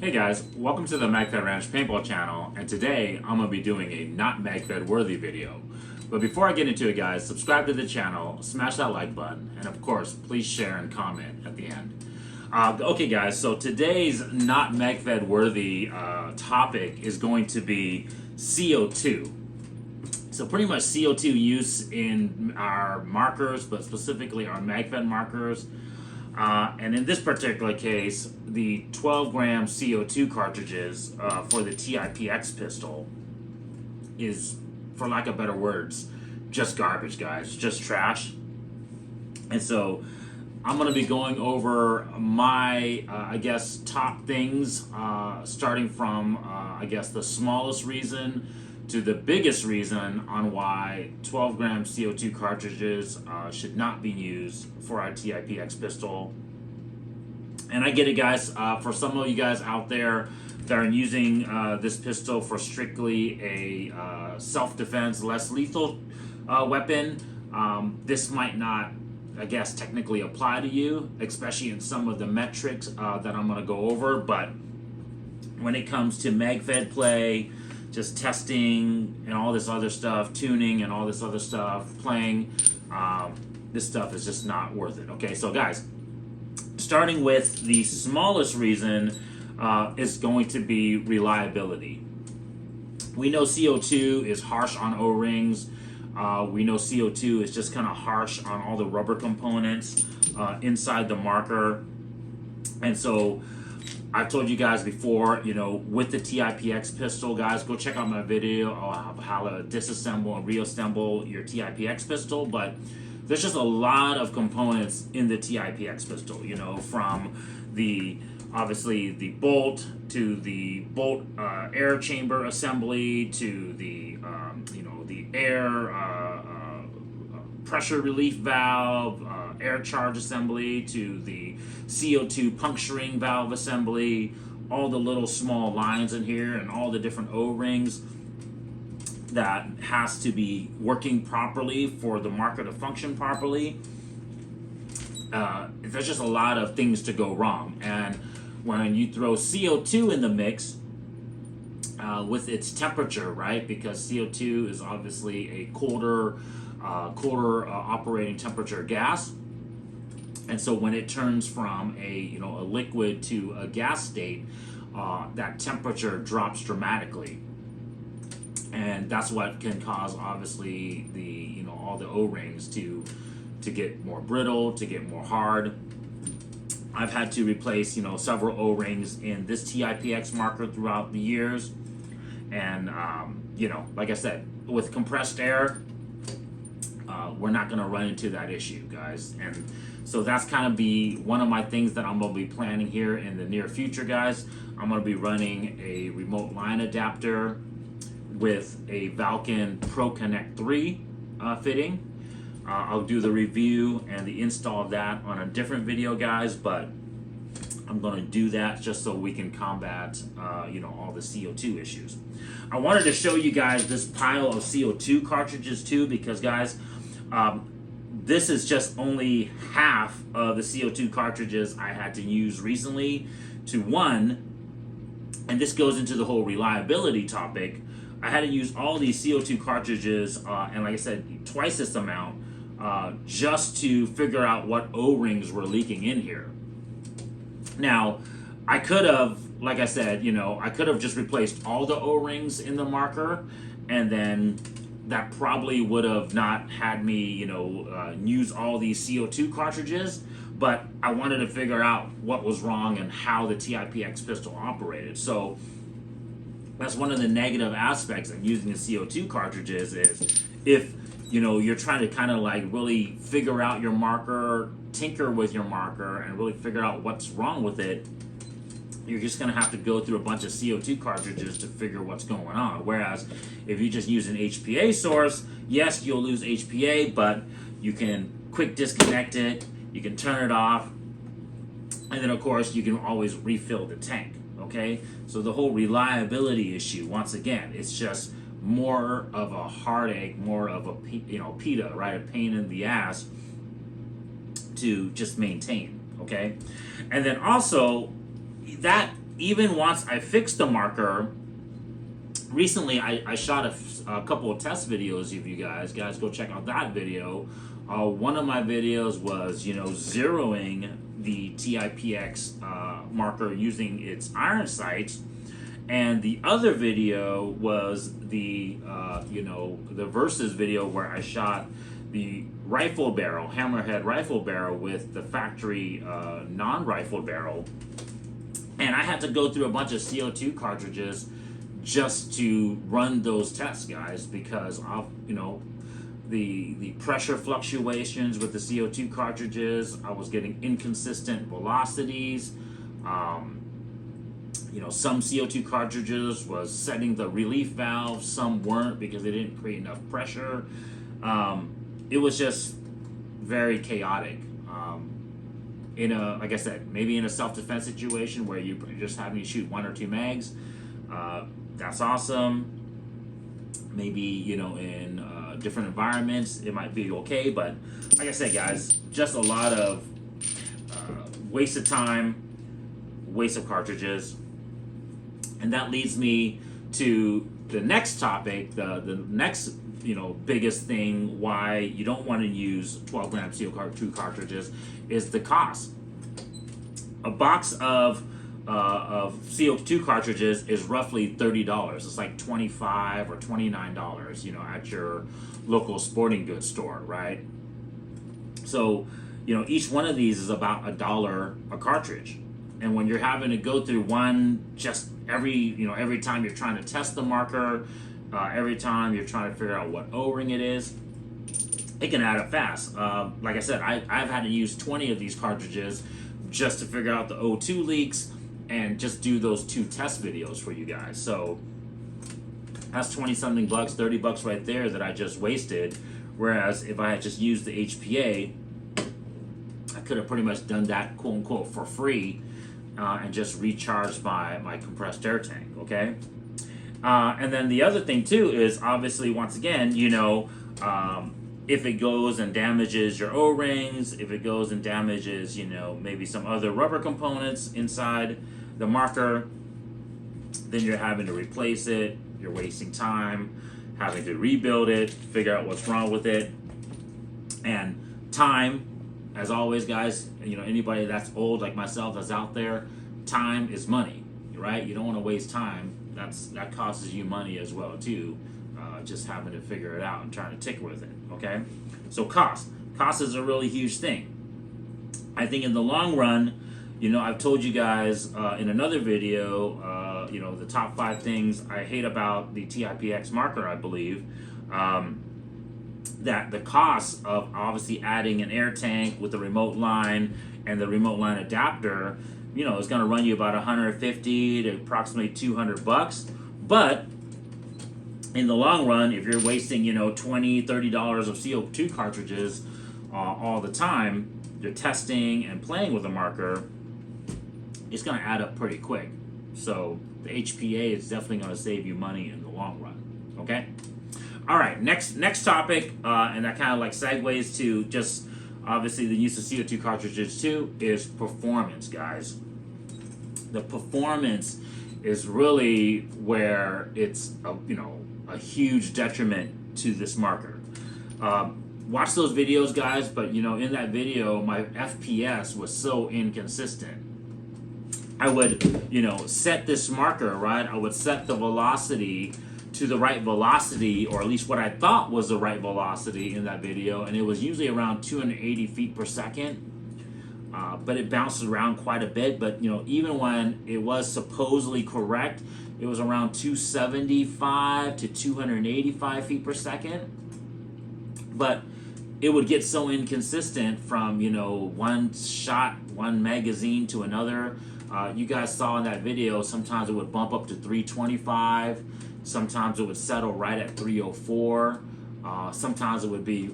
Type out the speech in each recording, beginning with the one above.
Hey guys, welcome to the Magfed Ranch Paintball channel, and today I'm going to be doing a not Magfed worthy video. But before I get into it guys, subscribe to the channel, smash that like button, and of course, please share and comment at the end. Okay guys, so today's not Magfed worthy topic is going to be CO2. So pretty much CO2 use in our markers, but specifically our Magfed markers. And in this particular case, the 12-gram CO2 cartridges for the TIPX pistol is, for lack of better words, just garbage, guys, just trash. And so I'm going to be going over my, I guess, top things, starting from, I guess, the smallest reason to the biggest reason on why 12-gram CO2 cartridges should not be used for our TIPX pistol. And I get it, guys, for some of you guys out there that are using this pistol for strictly a self-defense, less lethal weapon, this might not, I guess, technically apply to you, especially in some of the metrics that I'm going to go over. But when it comes to Magfed play, just testing and all this other stuff, tuning and all this other stuff, playing, this stuff is just not worth it. Okay, so guys, starting with the smallest reason is going to be reliability. We know CO2 is harsh on O-rings. We know CO2 is just kind of harsh on all the rubber components inside the marker. And so I've told you guys before, you know, with the TIPX pistol, guys, go check out my video of how to disassemble and reassemble your TIPX pistol. But there's just a lot of components in the TIPX pistol, you know, from the, obviously, the bolt to the bolt air chamber assembly to the, you know, the air pressure relief valve, air charge assembly, to the CO2 puncturing valve assembly, all the little small lines in here and all the different O-rings that has to be working properly for the marker to function properly. There's just a lot of things to go wrong. And when you throw CO2 in the mix, with its temperature, right? Because CO2 is obviously a colder operating temperature gas. And so when it turns from a liquid to a gas state, that temperature drops dramatically. And that's what can cause, obviously, the all the O-rings to get more brittle, to get more hard. I've had to replace several O-rings in this TIPX marker throughout the years, and like I said, with compressed air, we're not going to run into that issue, guys. And so that's kind of be one of my things that I'm going to be planning here in the near future, guys. I'm going to be running a remote line adapter with a Valken Pro Connect 3 fitting. I'll do the review and the install of that on a different video, guys, but I'm going to do that just so we can combat all the CO2 issues. I wanted to show you guys this pile of CO2 cartridges too, because guys, this is just only half of the CO2 cartridges I had to use recently to one, and this goes into the whole reliability topic. I had to use all these CO2 cartridges, and like I said, twice this amount, just to figure out what O-rings were leaking in here. Now, I could have, like I said, I could have just replaced all the O-rings in the marker, and then that probably would have not had me, use all these CO2 cartridges, but I wanted to figure out what was wrong and how the TIPX pistol operated. So that's one of the negative aspects of using the CO2 cartridges is if, you're trying to kind of like really figure out your marker, tinker with your marker, and really figure out what's wrong with it, you're just going to have to go through a bunch of CO2 cartridges to figure what's going on. Whereas if you just use an HPA source, yes, you'll lose HPA, but you can quick disconnect it, you can turn it off, and then of course you can always refill the tank, okay? So the whole reliability issue, once again, it's just more of a heartache, more of a PETA, right? A pain in the ass to just maintain, okay? And then also that even once I fixed the marker, recently I shot a couple of test videos of you guys. Guys, go check out that video. One of my videos was, zeroing the TIPX marker using its iron sights. And the other video was the versus video where I shot the rifle barrel, hammerhead rifle barrel with the factory non-rifle barrel. And I had to go through a bunch of CO2 cartridges just to run those tests, guys, because of, the pressure fluctuations with the CO2 cartridges. I was getting inconsistent velocities. Some CO2 cartridges was setting the relief valve, some weren't because they didn't create enough pressure. It was just very chaotic. Like I said, maybe in a self-defense situation where you're just having to shoot 1 or 2 mags, that's awesome. Maybe, in different environments, it might be okay. But like I said, guys, just a lot of waste of time, waste of cartridges. And that leads me to the next topic, the next biggest thing why you don't want to use 12 gram CO2 cartridges is the cost. A box of CO2 cartridges is roughly $30. It's like $25 or $29, at your local sporting goods store, right? So, each one of these is about $1 a cartridge. And when you're having to go through one just every time you're trying to test the marker, every time you're trying to figure out what O-ring it is, it can add up fast. Like I said, I've had to use 20 of these cartridges just to figure out the O2 leaks and just do those 2 test videos for you guys. So that's 20 something bucks, $30 right there that I just wasted. Whereas if I had just used the HPA, I could have pretty much done that quote unquote for free. And just recharge my compressed air tank, okay? And then the other thing too is obviously, once again, if it goes and damages your O-rings, if it goes and damages, maybe some other rubber components inside the marker, then you're having to replace it, you're wasting time, having to rebuild it, figure out what's wrong with it, and time. As always, guys, anybody that's old like myself that's out there, time is money, right? You don't want to waste time. That costs you money as well too, just having to figure it out and trying to tinker with it, okay? So cost is a really huge thing. I think in the long run, I've told you guys in another video, the top 5 things I hate about the TIPX marker, I believe. That the cost of obviously adding an air tank with the remote line and the remote line adapter, is going to run you about $150 to approximately $200. But in the long run, if you're wasting, $20, $30 of CO2 cartridges all the time, you're testing and playing with a marker, it's going to add up pretty quick. So the HPA is definitely going to save you money in the long run. Okay. All right, next topic, and that kind of like segues to just obviously the use of CO2 cartridges too, is performance, guys. The performance is really where it's a huge detriment to this marker. Watch those videos, guys, but in that video, my FPS was so inconsistent. I would, set this marker, right? I would set the velocity to the right velocity, or at least what I thought was the right velocity in that video, and it was usually around 280 feet per second, but it bounces around quite a bit. But even when it was supposedly correct, it was around 275 to 285 feet per second. But it would get so inconsistent from one shot, one magazine to another. You guys saw in that video, sometimes it would bump up to 325. Sometimes it would settle right at 304. Sometimes it would be,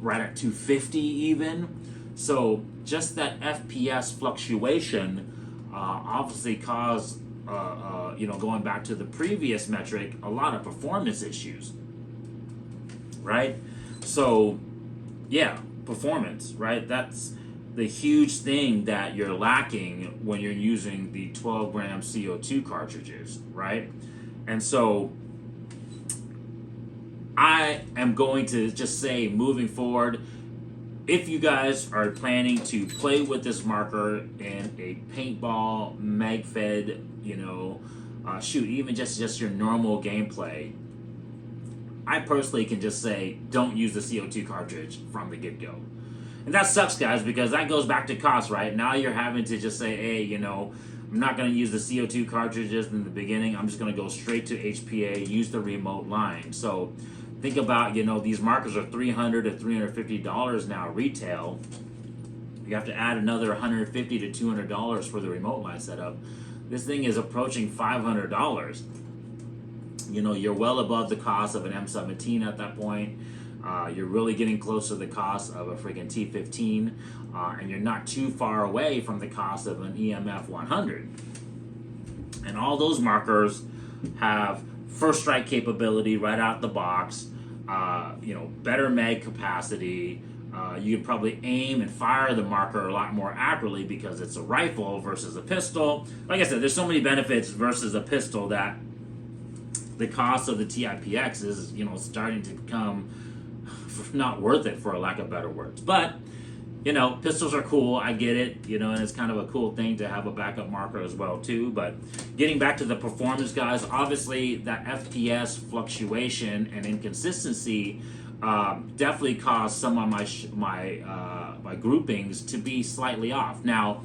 right at 250 even. So just that FPS fluctuation obviously caused, going back to the previous metric, a lot of performance issues, right? So, yeah, performance, right? That's the huge thing that you're lacking when you're using the 12 gram CO2 cartridges, right? And so I am going to just say, moving forward, if you guys are planning to play with this marker in a paintball, Magfed, shoot, even just your normal gameplay, I personally can just say, don't use the CO2 cartridge from the get-go. And that sucks, guys, because that goes back to cost, right? Now you're having to just say, hey, I'm not going to use the CO2 cartridges in the beginning. I'm just going to go straight to HPA, use the remote line. So think about, these markers are $300 to $350 now retail. You have to add another $150 to $200 for the remote line setup. This thing is approaching $500. You're well above the cost of an M17 at that point. You're really getting close to the cost of a freaking T15, and you're not too far away from the cost of an EMF 100. And all those markers have first strike capability right out the box, better mag capacity. You can probably aim and fire the marker a lot more accurately because it's a rifle versus a pistol. Like I said, there's so many benefits versus a pistol that the cost of the TIPX is, starting to become not worth it, for a lack of better words. But pistols are cool, I get it, and it's kind of a cool thing to have a backup marker as well too. But getting back to the performance, guys, obviously that FPS fluctuation and inconsistency definitely caused some of my groupings to be slightly off. Now,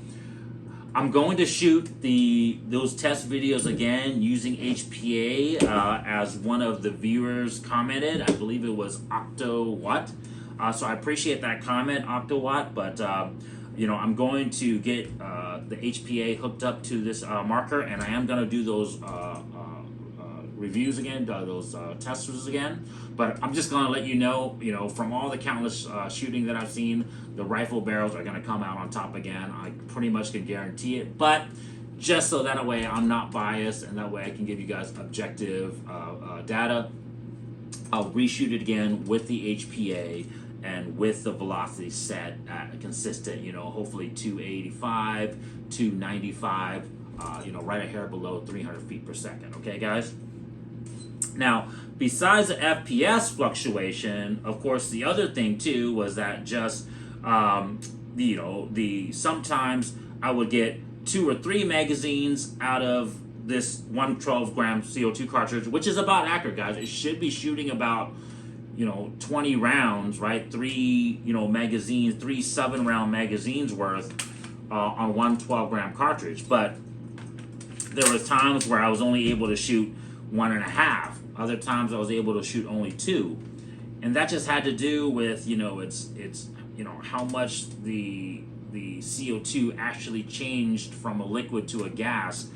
I'm going to shoot those test videos again using HPA, as one of the viewers commented. I believe it was Octowatt. So I appreciate that comment, Octowatt. But I'm going to get the HPA hooked up to this marker, and I am going to do those reviews again, those testers again. But I'm just going to let you know, from all the countless shooting that I've seen, the rifle barrels are going to come out on top again. I pretty much can guarantee it. But just so that way I'm not biased, and that way I can give you guys objective data, I'll reshoot it again with the HPA and with the velocity set at a consistent, hopefully 285, 295, right a hair below 300 feet per second. Okay, guys? Now, besides the FPS fluctuation, of course, the other thing too was that just, sometimes I would get 2 or 3 magazines out of this 112 gram CO2 cartridge, which is about accurate, guys. It should be shooting about, 20 rounds, right? 3, magazines, 3 7-round magazines worth on one 12 gram cartridge. But there was times where I was only able to shoot 1.5. Other times I was able to shoot only 2, and that just had to do with it's how much the CO2 actually changed from a liquid to a gas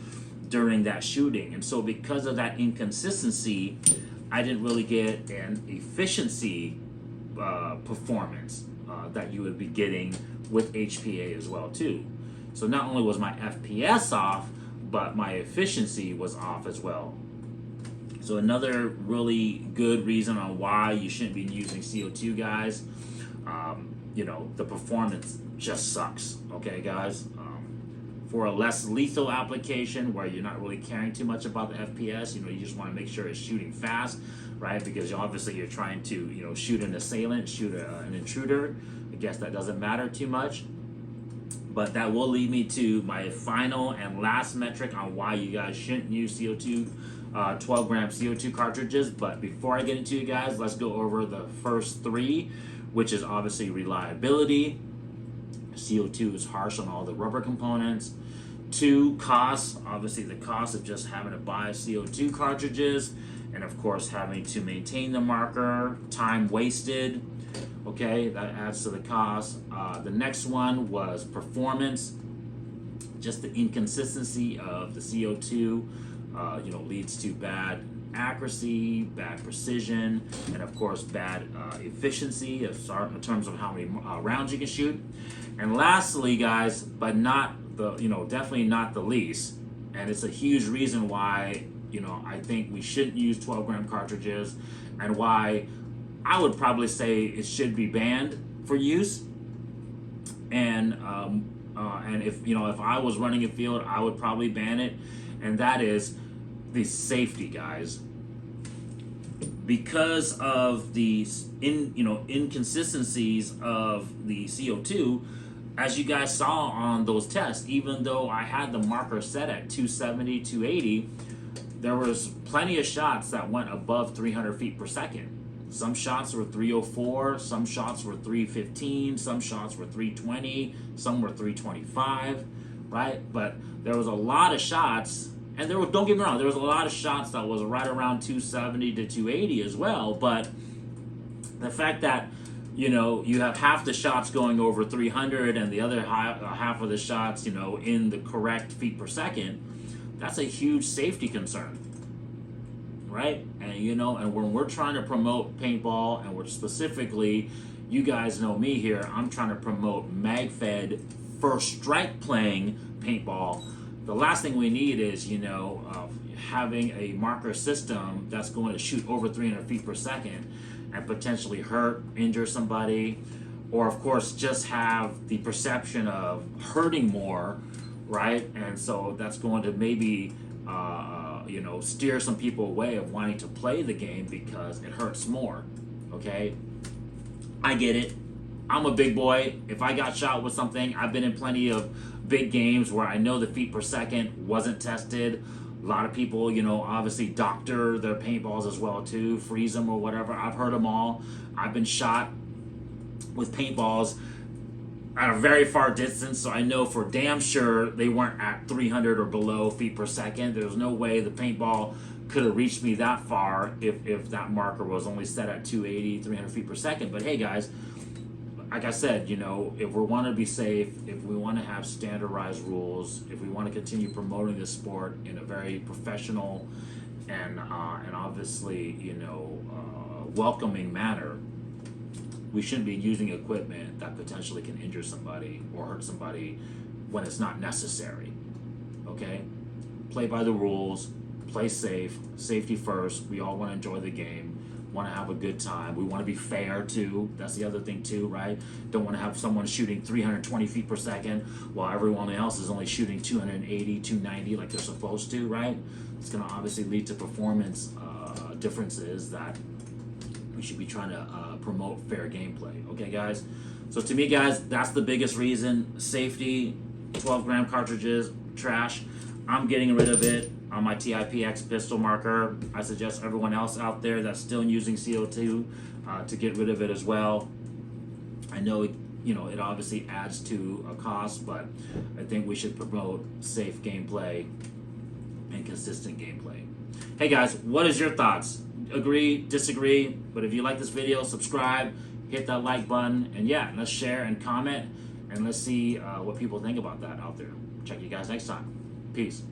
during that shooting. And so because of that inconsistency, I didn't really get an efficiency performance that you would be getting with HPA as well too. So not only was my FPS off, but my efficiency was off as well. So another really good reason on why you shouldn't be using CO2, guys. The performance just sucks. Okay, guys. For a less lethal application where you're not really caring too much about the FPS, you just want to make sure it's shooting fast, right? Because obviously you're trying to, shoot an assailant, shoot an intruder. I guess that doesn't matter too much. But that will lead me to my final and last metric on why you guys shouldn't use CO2, 12 gram CO2 cartridges. But before I get into it, guys, let's go over the first 3, which is obviously reliability. CO2 is harsh on all the rubber components. 2, cost. Obviously the cost of just having to buy CO2 cartridges, and of course having to maintain the marker, time wasted. Okay, that adds to the cost. The next one was performance. Just the inconsistency of the CO2 leads to bad accuracy, bad precision, and of course bad efficiency in terms of how many rounds you can shoot. And lastly, guys, but not the definitely not the least, and it's a huge reason why I think we shouldn't use 12 gram cartridges, and why I would probably say it should be banned for use, And if if I was running a field, I would probably ban it, and that is the safety, guys. Because of the inconsistencies of the CO2, as you guys saw on those tests, even though I had the marker set at 270, 280, there was plenty of shots that went above 300 feet per second. Some shots were 304, some shots were 315, some shots were 320, some were 325, right? But there was a lot of shots, and don't get me wrong, there was a lot of shots that was right around 270 to 280 as well. But the fact that you have half the shots going over 300 and the other half of the shots in the correct feet per second, that's a huge safety concern, right? And and when we're trying to promote paintball, and we're specifically, you guys know me here, I'm trying to promote Magfed first strike playing paintball. The last thing we need is having a marker system that's going to shoot over 300 feet per second and potentially injure somebody, or of course just have the perception of hurting more, right? And so that's going to maybe steer some people away of wanting to play the game because it hurts more. Okay, I get it. I'm a big boy. If I got shot with something, I've been in plenty of big games where I know the feet per second wasn't tested. A lot of people, obviously doctor their paintballs as well too, freeze them or whatever. I've heard them all. I've been shot with paintballs at a very far distance, so I know for damn sure they weren't at 300 or below feet per second. There's no way the paintball could have reached me that far if that marker was only set at 280, 300 feet per second. But hey guys, like I said, if we want to be safe, if we want to have standardized rules, if we want to continue promoting this sport in a very professional and obviously welcoming manner, we shouldn't be using equipment that potentially can injure somebody or hurt somebody when it's not necessary. Okay? Play by the rules, play safe, safety first. We all want to enjoy the game, want to have a good time. We want to be fair too. That's the other thing too, right? Don't want to have someone shooting 320 feet per second while everyone else is only shooting 280, 290 like they're supposed to, right? It's going to obviously lead to performance differences that we should be trying to promote fair gameplay. Okay, guys? So to me, guys, that's the biggest reason. Safety, 12-gram cartridges, trash. I'm getting rid of it on my TIPX pistol marker. I suggest everyone else out there that's still using CO2 to get rid of it as well. I know it obviously adds to a cost, but I think we should promote safe gameplay and consistent gameplay. Hey guys, what is your thoughts? Agree, disagree? But if you like this video, subscribe, hit that like button, and yeah, let's share and comment, and let's see what people think about that out there. Check you guys next time. Peace.